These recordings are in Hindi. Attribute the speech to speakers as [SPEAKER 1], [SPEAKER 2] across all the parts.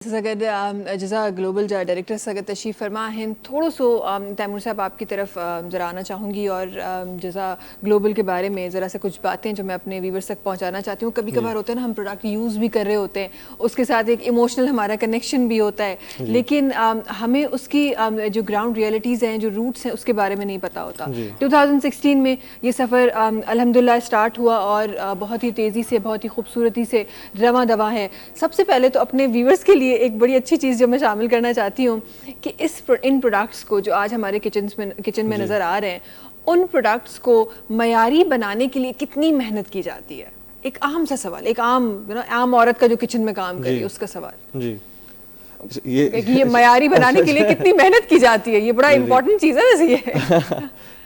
[SPEAKER 1] सगद जज़ा ग्लोबल जा डायरेक्टर सगद तशरीफ़ फरमा हैं। थोड़ा सो तैमूर साहब आपकी तरफ ज़रा आना चाहूँगी और जज़ा ग्लोबल के बारे में ज़रा से कुछ बातें जो मैं अपने व्यूवर्स तक पहुँचाना चाहती हूँ। कभी कभार होता है ना, हम प्रोडक्ट यूज़ भी कर रहे होते हैं, उसके साथ एक इमोशनल हमारा कनेक्शन भी होता है, लेकिन हमें उसकी जो ग्राउंड रियलिटीज़ हैं, जो रूट्स हैं, उसके बारे में नहीं पता होता। 2016 में ये सफ़र अल्हम्दुलिल्लाह स्टार्ट हुआ और बहुत ही तेज़ी से, बहुत ही खूबसूरती से रवां दवा है। सबसे पहले तो अपने व्यूवर्स के लिए एक बड़ी अच्छी चीज़ जो मैं शामिल करना चाहती हूँ कि इन प्रोडक्ट्स को जो आज हमारे किचन में नज़र आ रहे हैं, उन प्रोडक्ट्स को मयारी बनाने के लिए कितनी मेहनत की जाती है। एक आम सा सवाल, एक आम औरत का जो किचन में काम कर रही है उसका सवाल
[SPEAKER 2] जी।
[SPEAKER 1] ये मयारी बनाने के लिए कितनी मेहनत की जाती है, ये बड़ा इंपॉर्टेंट चीज़ है वैसे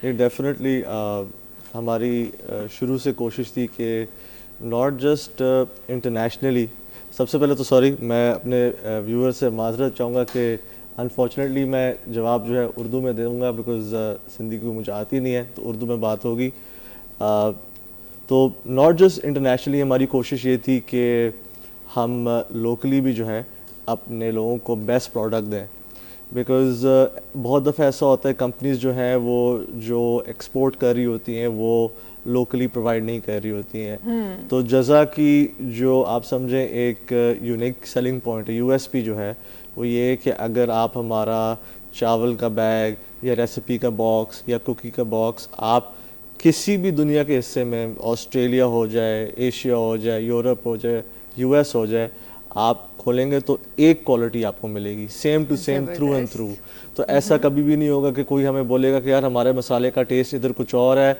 [SPEAKER 2] ये डेफिनेटली हमारी शुरू से कोशिश थी कि नॉट जस्ट इंटरनेशनली, सबसे पहले तो सॉरी, मैं अपने व्यूअर से माजरत चाहूँगा कि अनफॉर्चुनेटली मैं जवाब जो है उर्दू में दूँगा, बिकॉज़ सिंधी को मुझे आती नहीं है, तो उर्दू में बात होगी। तो नॉट जस्ट इंटरनेशनली हमारी कोशिश ये थी कि हम लोकली भी जो है अपने लोगों को बेस्ट प्रोडक्ट दें, बिकॉज़ बहुत दफ़ा ऐसा होता है कंपनीज़ जो हैं वो जो एक्सपोर्ट कर रही होती हैं वो लोकली प्रोवाइड नहीं कर रही होती हैं। तो जज़ा की जो आप समझें एक यूनिक सेलिंग पॉइंट है, यूएसपी जो है वो ये है कि अगर आप हमारा चावल का बैग या रेसिपी का बॉक्स या कुकी का बॉक्स आप किसी भी दुनिया के हिस्से में, ऑस्ट्रेलिया हो जाए, एशिया हो जाए, यूरोप हो जाए, यूएस हो जाए, आप खोलेंगे तो एक क्वालिटी आपको मिलेगी, same to same, through and through. तो ऐसा कभी भी नहीं होगा कि कोई हमें बोलेगा कि यार हमारे मसाले का टेस्ट इधर कुछ और है,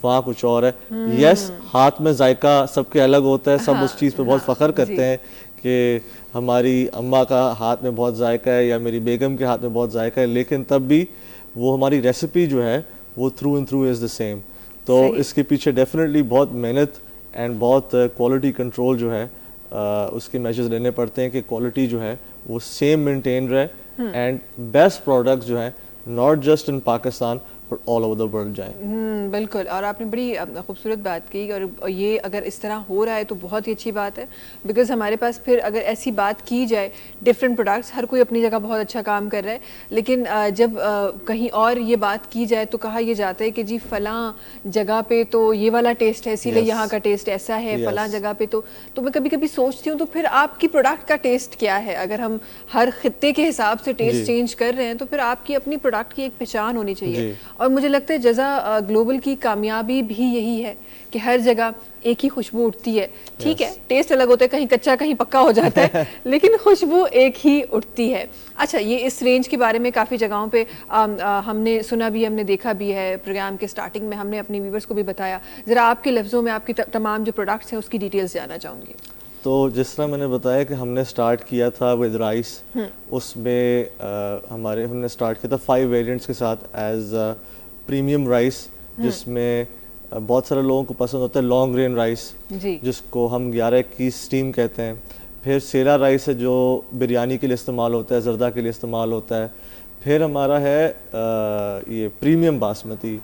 [SPEAKER 2] वहाँ कुछ और है। यस, हाथ में जायका सबके अलग होता है, सब उस चीज़ पे बहुत फ़ख्र करते हैं कि हमारी अम्मा का हाथ में बहुत जायका है या मेरी बेगम के हाथ में बहुत जायका है, लेकिन तब भी वो हमारी रेसिपी जो है वो through and through is the same. तो इसके पीछे डेफिनेटली बहुत मेहनत एंड बहुत क्वालिटी कंट्रोल जो है उसके मेजर्स लेने पड़ते हैं कि क्वालिटी जो है वो सेम मेंटेन रहे एंड बेस्ट प्रोडक्ट्स जो है not just in Pakistan but all over the world जाए।
[SPEAKER 1] बिल्कुल, और आपने बड़ी खूबसूरत बात की, और ये अगर इस तरह हो रहा है तो बहुत ही अच्छी बात है, बिकॉज़ हमारे पास फिर अगर ऐसी बात की जाए, डिफरेंट प्रोडक्ट्स हर कोई अपनी जगह बहुत अच्छा काम कर रहा है, लेकिन जब कहीं और ये बात की जाए तो कहा यह जाता है कि जी फ़लाँ जगह पे तो ये वाला टेस्ट है, इसीलिए यहाँ का टेस्ट ऐसा है, फ़लाँ जगह पे तो मैं कभी कभी सोचती हूँ तो फिर आपकी प्रोडक्ट का टेस्ट क्या है। अगर हम हर खित्ते के हिसाब से टेस्ट चेंज कर रहे हैं तो फिर आपकी अपनी प्रोडक्ट की एक पहचान होनी चाहिए। और मुझे लगता है जज़ा ग्लोबल की कामयाबी भी यही है कि हर जगह एक ही खुशबू उठती है। ठीक है, टेस्ट अलग होता है, कहीं कच्चा कहीं पक्का हो जाता है लेकिन खुशबू एक ही उठती है। अच्छा, ये इस रेंज के बारे में काफ़ी जगहों पे हमने सुना भी, हमने देखा भी है। प्रोग्राम के स्टार्टिंग में हमने अपने व्यूवर्स को भी बताया। ज़रा आपके लफ्ज़ों में आपकी तमाम जो प्रोडक्ट्स हैं उसकी डिटेल्स जानना चाहूँगी।
[SPEAKER 2] तो जिस तरह मैंने बताया कि हमने स्टार्ट किया था विद राइस, उसमें हमने स्टार्ट किया था 5 वेरिएंट्स के साथ एज प्रीमियम राइस, जिसमें बहुत सारे लोगों को पसंद होता है लॉन्ग ग्रेन राइस, जिसको हम 11-21 स्टीम कहते हैं। फिर सेरा राइस है जो बिरयानी के लिए इस्तेमाल होता है, ज़रदा के लिए इस्तेमाल होता है। फिर हमारा है ये प्रीमियम बासमती,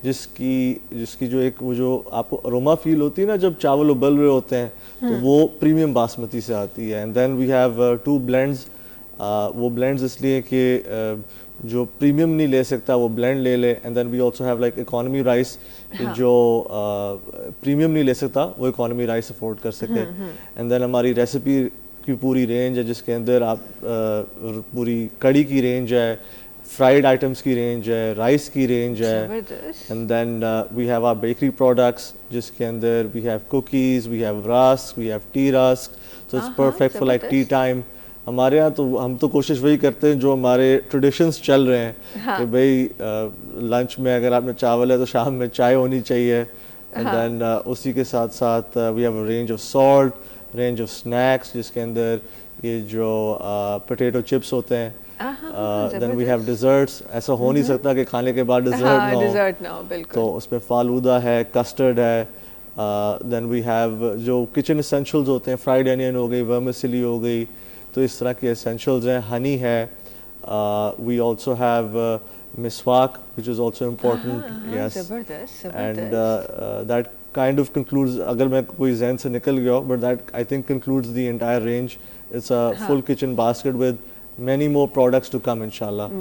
[SPEAKER 2] जिसकी जो एक वो जो आपको अरोमा फील होती है ना जब चावल उबल रहे होते हैं, तो वो प्रीमियम बासमती से आती है। And then we have 2 blends. वो ब्लेंड्स इसलिए कि जो प्रीमियम नहीं ले सकता वो ब्लेंड ले ले। And then we also have like economy rice, जो प्रीमियम नहीं ले सकता वो इकोनॉमी राइस अफोर्ड कर सके। एंड देन हमारी रेसिपी की पूरी रेंज है जिसके अंदर आप पूरी कड़ी की रेंज है, फ्राइड आइटम्स की रेंज है, राइस की रेंज है। And then we have our bakery products जिसके अंदर we have cookies, we have rusk, we have tea rusk. So it's perfect for like tea time. हमारे यहाँ तो हम तो कोशिश वही करते हैं जो हमारे ट्रेडिशंस चल रहे हैं कि भाई लंच में अगर आपने चावल है तो शाम में चाय होनी चाहिए। एंड देन उसी के साथ साथ we have a range of salt, range of snacks जिसके अंदर ये जो पोटैटो चिप्स होते हैं। Then we have desserts. ऐसा हो नहीं सकता कि खाने के बाद डिज़र्ट ना हो। बिल्कुल। तो उसमें फालूदा है, कस्टर्ड है। देन वी हैव जो किचन एसेंशियल्स होते हैं, फ्राइड अनियन हो गई, वर्मिसेली हो गई, तो इस तरह के एसेंशियल्स हैं। हनी है। वी आल्सो हैव मिसवाक which is also important. Yes, and that kind of concludes, अगर मैं कोई जहन से निकल गया, but that I think concludes the entire range It's a full kitchen basket with many more products to come, inshallah.